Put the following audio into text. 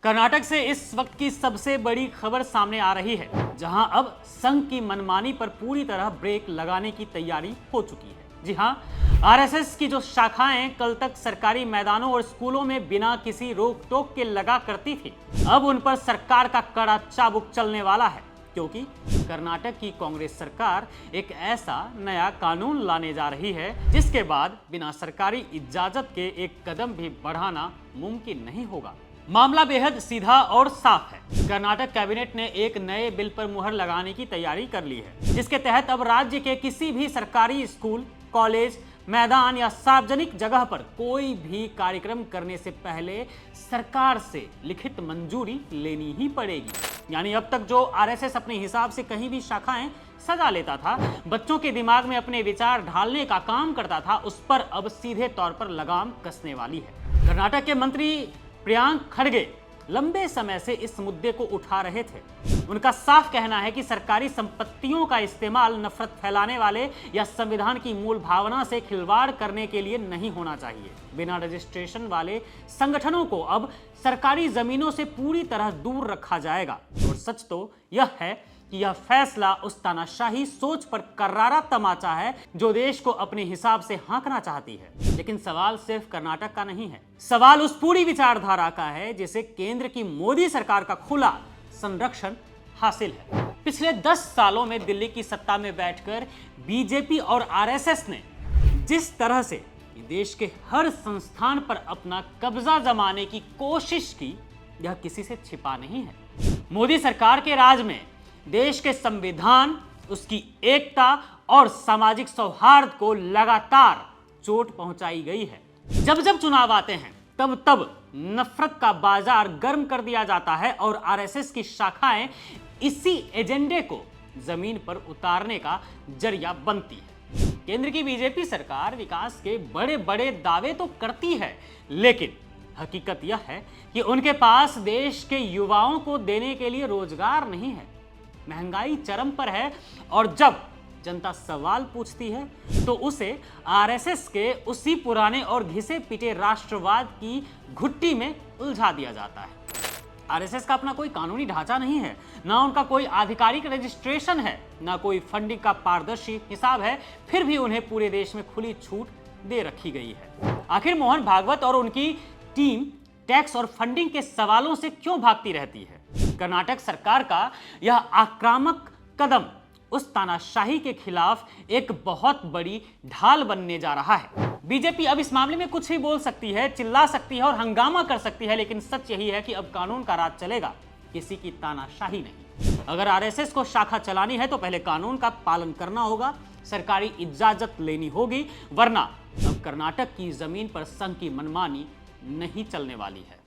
कर्नाटक से इस वक्त की सबसे बड़ी खबर सामने आ रही है, जहां अब संघ की मनमानी पर पूरी तरह ब्रेक लगाने की तैयारी हो चुकी है। जी हां, आरएसएस की जो शाखाएं कल तक सरकारी मैदानों और स्कूलों में बिना किसी रोक टोक के लगा करती थी, अब उन पर सरकार का कड़ा चाबुक चलने वाला है, क्योंकि कर्नाटक की कांग्रेस सरकार एक ऐसा नया कानून लाने जा रही है जिसके बाद बिना सरकारी इजाजत के एक कदम भी बढ़ाना मुमकिन नहीं होगा। मामला बेहद सीधा और साफ है। कर्नाटक कैबिनेट ने एक नए बिल पर मुहर लगाने की तैयारी कर ली है, जिसके तहत अब राज्य के किसी भी सरकारी स्कूल, कॉलेज, मैदान या सार्वजनिक जगह पर कोई भी कार्यक्रम करने से पहले सरकार से लिखित मंजूरी लेनी ही पड़ेगी। यानी अब तक जो आरएसएस अपने हिसाब से कहीं भी शाखाएं सजा लेता था, बच्चों के दिमाग में अपने विचार ढालने का काम करता था, उस पर अब सीधे तौर पर लगाम कसने वाली है। कर्नाटक के मंत्री प्रियांक खड़गे लंबे समय से इस मुद्दे को उठा रहे थे। उनका साफ कहना है कि सरकारी संपत्तियों का इस्तेमाल नफरत फैलाने वाले या संविधान की मूल भावना से खिलवाड़ करने के लिए नहीं होना चाहिए। बिना रजिस्ट्रेशन वाले संगठनों को अब सरकारी जमीनों से पूरी तरह दूर रखा जाएगा। और सच तो यह है कि यह फैसला उस तानाशाही सोच पर करारा तमाचा है जो देश को अपने हिसाब से हाँकना चाहती है। लेकिन सवाल सिर्फ कर्नाटक का नहीं है, सवाल उस पूरी विचारधारा का है जिसे केंद्र की मोदी सरकार का खुला संरक्षण हासिल है। पिछले 10 सालों में दिल्ली की सत्ता में बैठकर बीजेपी और आरएसएस ने जिस तरह से देश के हर संस्थान पर अपना कब्जा जमाने की कोशिश की, यह किसी से छिपा नहीं है। मोदी सरकार के राज में देश के संविधान, उसकी एकता और सामाजिक सौहार्द को लगातार चोट पहुंचाई गई है। जब जब चुनाव आते हैं तब तब नफरत का बाजार गर्म कर दिया जाता है और आरएसएस की शाखाएं इसी एजेंडे को जमीन पर उतारने का जरिया बनती है। केंद्र की बीजेपी सरकार विकास के बड़े बड़े दावे तो करती है, लेकिन हकीकत यह है कि उनके पास देश के युवाओं को देने के लिए रोजगार नहीं है। महंगाई चरम पर है और जब जनता सवाल पूछती है तो उसे आरएसएस के उसी पुराने और घिसे पिटे राष्ट्रवाद की घुट्टी में उलझा दिया जाता है। आरएसएस का अपना कोई कानूनी ढांचा नहीं है, ना उनका कोई आधिकारिक रजिस्ट्रेशन है, ना कोई फंडिंग का पारदर्शी हिसाब है, फिर भी उन्हें पूरे देश में खुली छूट दे रखी गई है। आखिर मोहन भागवत और उनकी टीम टैक्स और फंडिंग के सवालों से क्यों भागती रहती है? कर्नाटक सरकार का यह आक्रामक कदम उस तानाशाही के खिलाफ एक बहुत बड़ी ढाल बनने जा रहा है। बीजेपी अब इस मामले में कुछ भी बोल सकती है, चिल्ला सकती है और हंगामा कर सकती है, लेकिन सच यही है कि अब कानून का राज चलेगा, किसी की तानाशाही नहीं। अगर आरएसएस को शाखा चलानी है तो पहले कानून का पालन करना होगा, सरकारी इजाजत लेनी होगी, वरना अब कर्नाटक की जमीन पर संघ की मनमानी नहीं चलने वाली है।